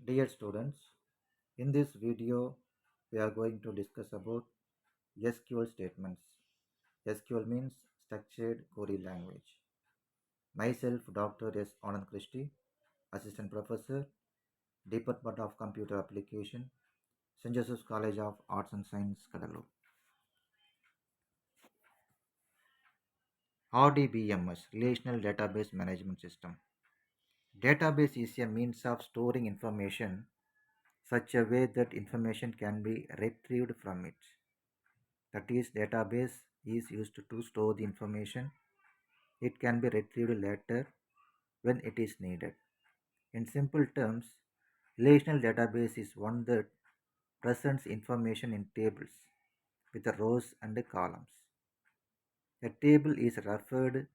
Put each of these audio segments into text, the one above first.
Dear students, in this video we are going to discuss about SQL statements. SQL means Structured Query Language. Myself, Dr. S. Anand Christie, Assistant Professor, Department of Computer Application, St.Joseph College of Arts and Science, Cuddalore. RDBMS, Relational Database Management System. Database is a means of storing information such a way that information can be retrieved from it. That is, database is used to store the information. It can be retrieved later when it is needed. In simple terms, relational database is one that presents information in tables with the rows and the columns. A table is referred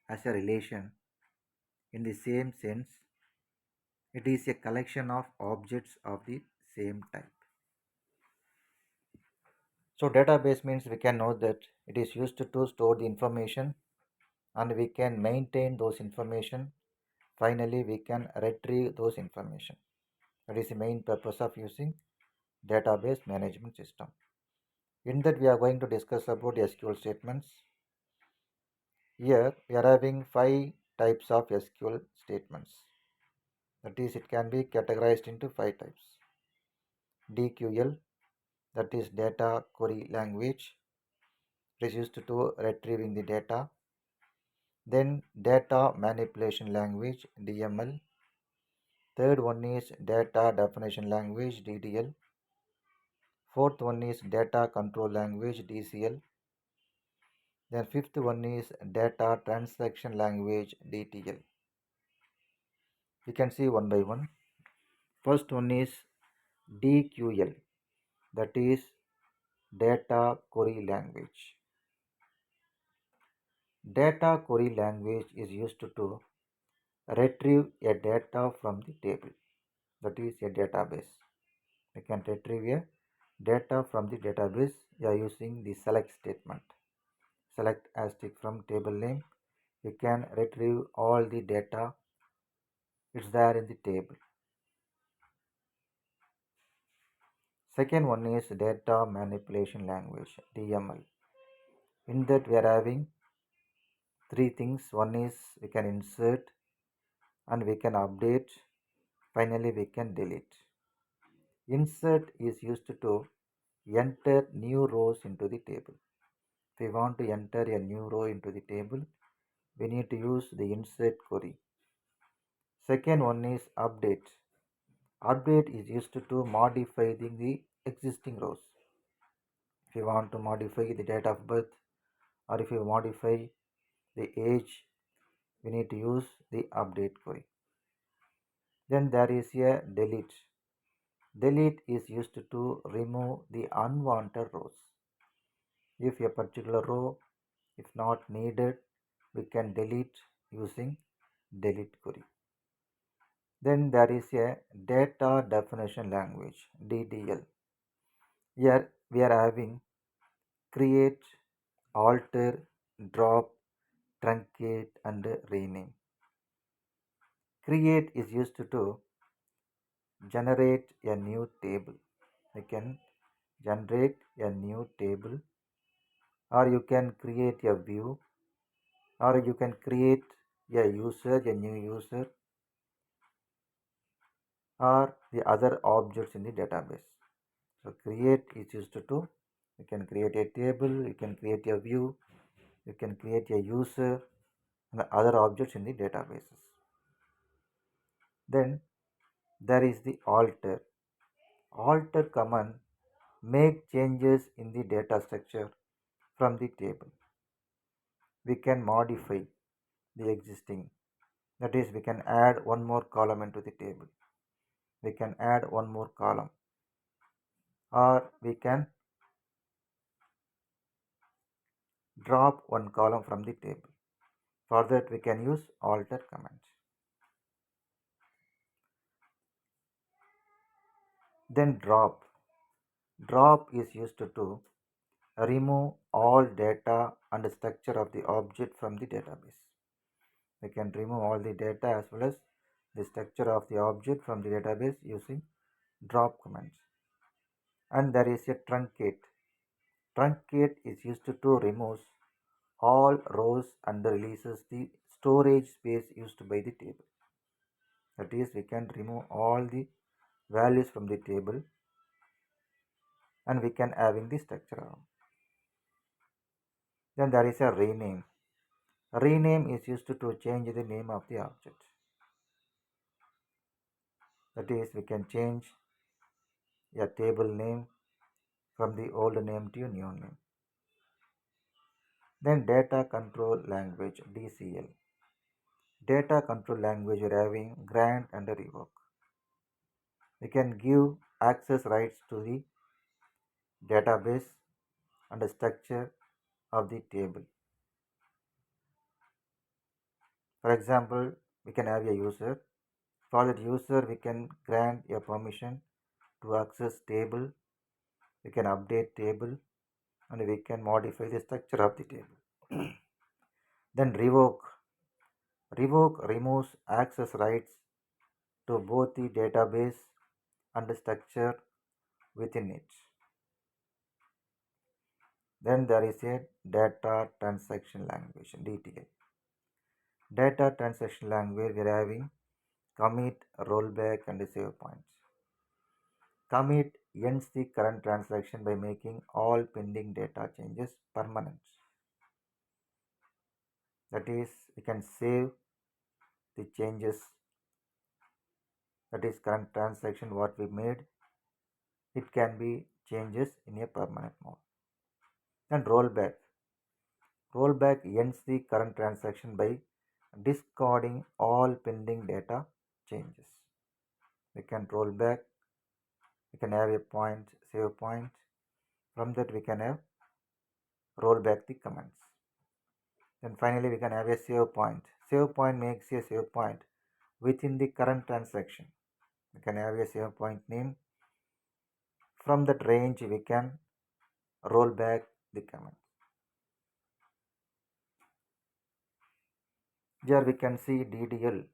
as a relation in the same sense. It is a collection of objects of the same type. So database means we can know that it is used to store the information and we can maintain those information. Finally, we can retrieve those information. That is the main purpose of using database management system. In that we are going to discuss about SQL statements. Here we are having 5 types of SQL statements. That is, it can be categorized into 5 types. DQL, that is data query language. It is used to retrieving the data. Then data manipulation language, DML. Third one is data definition language, DDL. Fourth one is data control language, DCL. Then fifth one is data transaction language, DTL. We can see one by one. First one is DQL, that is data query language. Data query language is used to retrieve a data from the table, that is a database. We can retrieve a data from the database by using the select statement. Select asterisk from table name. We can retrieve all the data. It's there in the table. Second one is data manipulation language, DML. In that we are having 3 things. One is we can insert and we can update. Finally, we can delete. Insert is used to enter new rows into the table. If we want to enter a new row into the table, we need to use the insert query. Second one is update. Update is used to modify the existing rows. If you want to modify the date of birth or if you modify the age, we need to use the update query. Then there is a delete. Delete is used to remove the unwanted rows. If a particular row is not needed, we can delete using delete query. Then there is a data definition language, DDL. Here we are having create, alter, drop, truncate and rename. Create is used to generate a new table. You can generate a new table, or you can create a view, or you can create a user, a new user, or the other objects in the database. So create is used to you can create a table, you can create a view, you can create a user and other objects in the databases. Then there is the alter. Alter command make changes in the data structure from the table. We can modify the existing. That is, we can add one more column into the table. We can add one more column. Or we can drop one column from the table. For that, we can use alter command. Then drop. Drop is used to remove all data and structure of the object from the database. We can remove all the data as well as the structure of the object from the database using drop commands. And there is a truncate. Truncate is used to remove all rows and releases the storage space used by the table. That is, we can remove all the values from the table and we can having the structure. Then there is a rename. Rename is used to change the name of the object. That is, we can change a table name from the old name to new name. Then data control language, DCL. Data control language we are having grant and revoke. We can give access rights to the database and the structure of the table. For example, we can have a user. For that user, we can grant a permission to access table. We can update table and we can modify the structure of the table. Then revoke. Revoke removes access rights to both the database and the structure within it. Then there is a data transaction language, DTL. Data transaction language we are having commit, rollback and save points. Commit ends the current transaction by making all pending data changes permanent. That is, we can save the changes, that is current transaction what we made, it can be changes in a permanent mode. Then rollback. Rollback ends the current transaction by discarding all pending data changes. We can roll back, we can have a point, save point. From that we can have roll back the commands. Then finally we can have a save point. Save point makes a save point within the current transaction. We can have a save point name. From that range we can roll back the command. Here we can see DDL,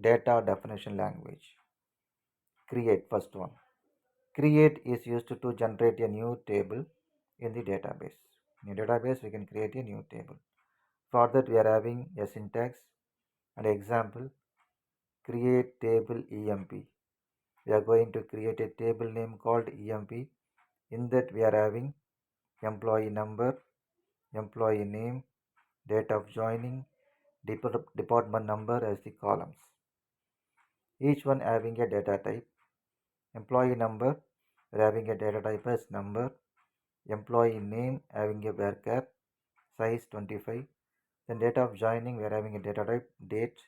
data definition language. Create, first one. Create is used to generate a new table in the database. In a database we can create a new table. For that we are having a syntax and example. Create table EMP. We are going to create a table name called EMP. In that we are having employee number, employee name, date of joining, department number as the columns. Each one having a data type. Employee number, we are having a data type as number. Employee name having a varchar, size 25. Then date of joining, we are having a data type date.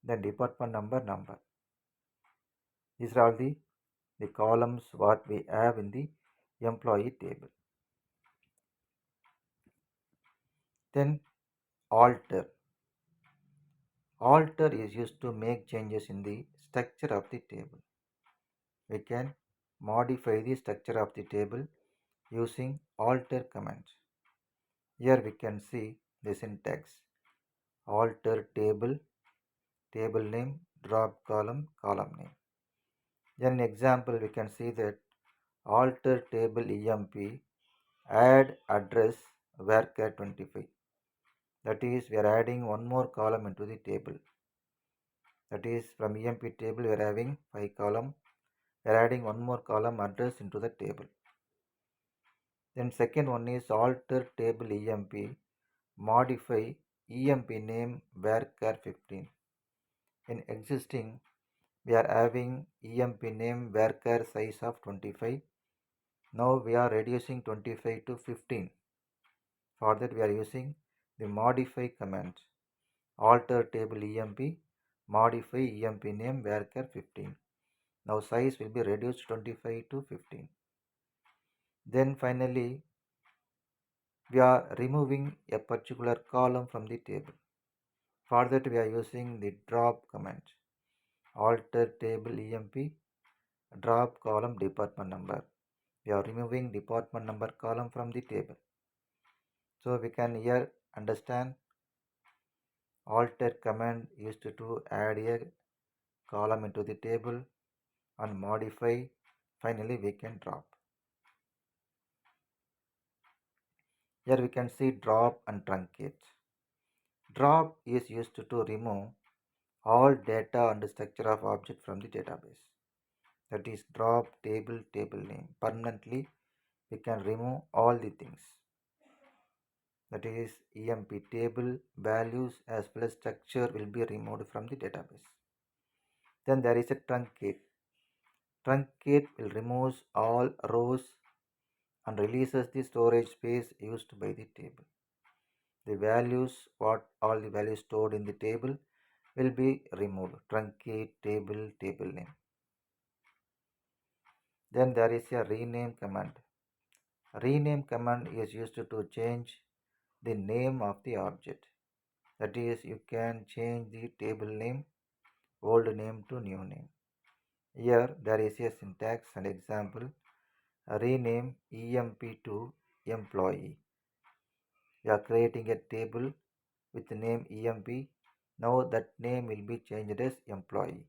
Then department number. These are all the columns what we have in the employee table. Then alter. Alter is used to make changes in the structure of the table. We can modify the structure of the table using alter command. Here we can see the syntax. Alter table, table name, drop column, column name. Then example we can see that alter table EMP, add address varchar 25. That is, we are adding one more column into the table. That is, from EMP table we are having 5 column. We are adding one more column address into the table. Then second one is alter table EMP, modify EMP name varchar 15. In existing we are having EMP name varchar size of 25. Now we are reducing 25 to 15. For that we are using the modify command. Alter table EMP, modify EMP name varchar 15. Now size will be reduced 25 to 15. Then finally we are removing a particular column from the table. For that we are using the drop command. Alter table EMP, drop column department number. We are removing department number column from the table. So we can here understand alter command used to add a column into the table and modify. Finally, we can drop. Here we can see drop and truncate. Drop is used to remove all data and structure of object from the database. That is drop table name. Permanently, we can remove all the things. That is EMP table values as well as structure will be removed from the database. Then there is a truncate. Truncate will remove all rows and releases the storage space used by the table. The values, what all the values stored in the table will be removed. Truncate table name. Then there is a rename command. Rename command is used to change the name of the object. That is, you can change the table name, old name to new name. Here there is a syntax and example. Rename EMP to employee. We are creating a table with the name EMP. Now that name will be changed as employee.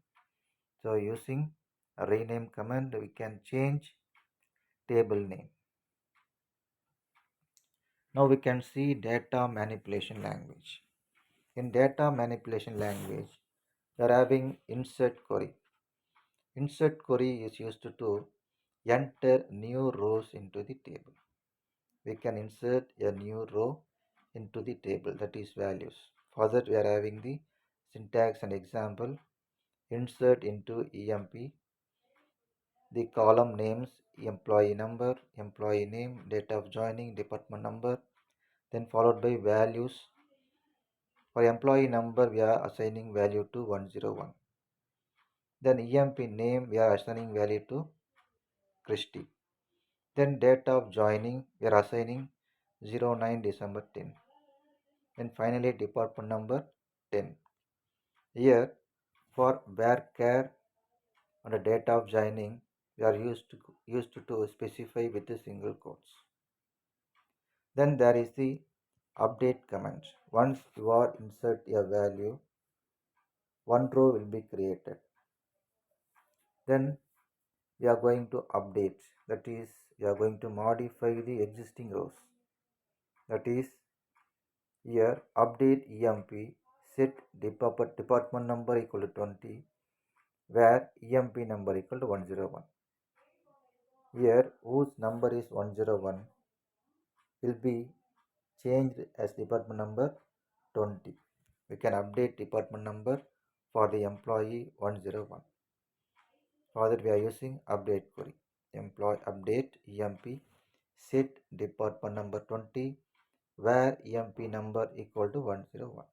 So using a rename command, we can change table name. Now we can see data manipulation language. In data manipulation language, we are having insert query. Insert query is used to enter new rows into the table. We can insert a new row into the table, that is values. For that we are having the syntax and example. Insert into EMP, the column names, employee number, employee name, date of joining, department number, then followed by values. For employee number, we are assigning value to 101. Then EMP name, we are assigning value to Christy. Then date of joining, we are assigning 09 December 10. And finally department number 10. Here for varchar and the date of joining, we are used to specify with the single quotes. Then there is the update command. Once you are insert a value, one row will be created. Then we are going to update. That is, we are going to modify the existing rows. That is, here update EMP set department number equal to 20, where EMP number equal to 101. Here whose number is 101 will be changed as department number 20. We can update department number for the employee 101. For that we are using update query. Employee update EMP set department number 20, where EMP number equal to 101.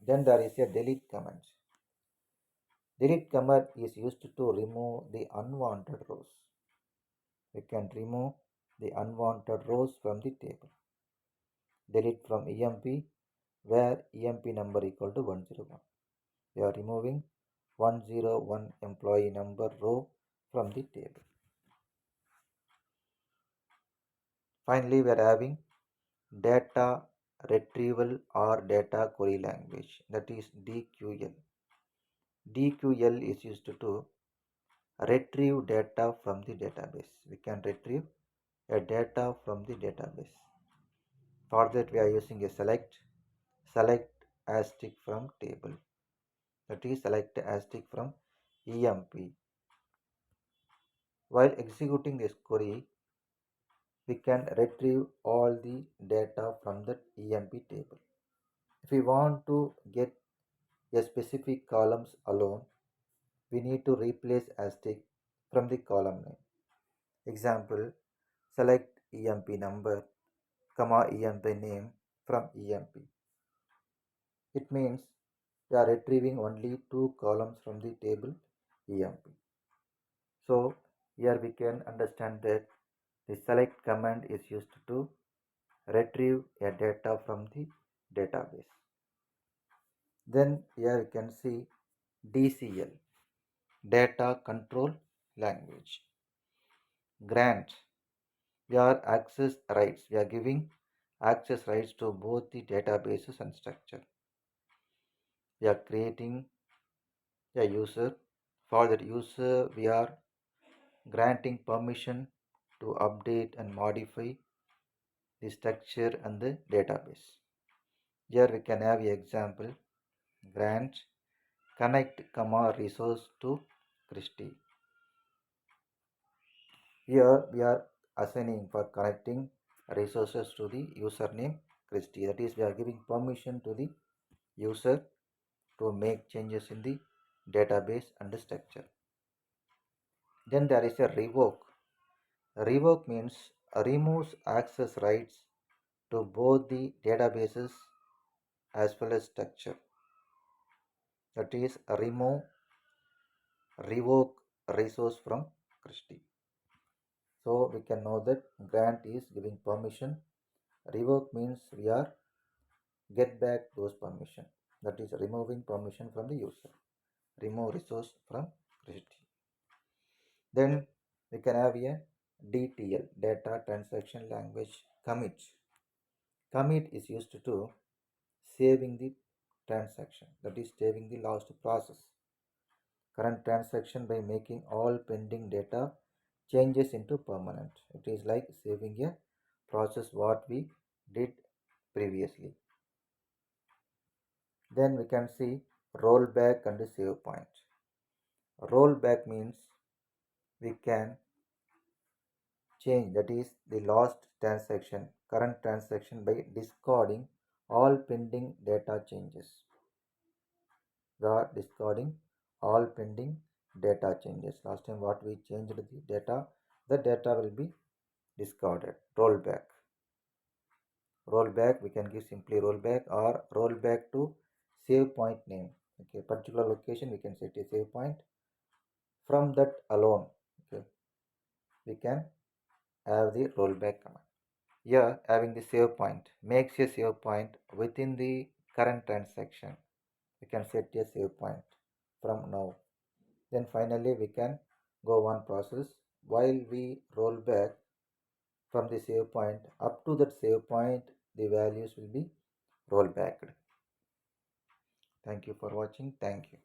Then there is a delete command. Delete command is used to remove the unwanted rows. We can remove the unwanted rows from the table. Delete from EMP, where EMP number equal to 101. We are removing 101 employee number row from the table. Finally, we are having data retrieval or data query language, that is DQL. DQL is used to retrieve data from the database. We can retrieve a data from the database. For that we are using a select asterisk from table. That is select asterisk from EMP. While executing this query, we can retrieve all the data from that EMP table. If we want to get a specific columns alone, we need to replace asterisk from the column name. Example, select EMP number, comma EMP name from EMP. It means we are retrieving only two columns from the table EMP. So here we can understand that the select command is used to retrieve a data from the database. Then here you can see DCL, data control language. Grant, we are access rights. We are giving access rights to both the databases and structure. We are creating a user. For that user, we are granting permission to update and modify the structure and the database. Here we can have an example: grant connect resource to Christie. Here we are assigning for connecting resources to the username Christie. That is, we are giving permission to the user to make changes in the database and the structure. Then there is a revoke. Revoke means removes access rights to both the databases as well as structure. That is, revoke resource from Christie. So we can know that grant is giving permission. Revoke means we are get back those permission. That is removing permission from the user. Remove resource from Christie. Then we can have a DTL, data transaction language commit. Commit is used to saving the transaction, that is saving the last process current transaction by making all pending data changes into permanent. It is like saving a process what we did previously. Then we can see rollback and save point. Rollback means we can change, that is the last transaction current transaction by discarding all pending data changes. We are discarding all pending data changes. Last time what we changed the data will be discarded. Rollback we can give simply rollback or rollback to save point name. Okay, particular location we can set a save point. From that alone, okay, we can have the rollback command. Here having the save point makes a save point within the current transaction. We can set a save point from now. Then finally we can go one process while we roll back from the save point up to that save point, the values will be rolled back. Thank you for watching. Thank you.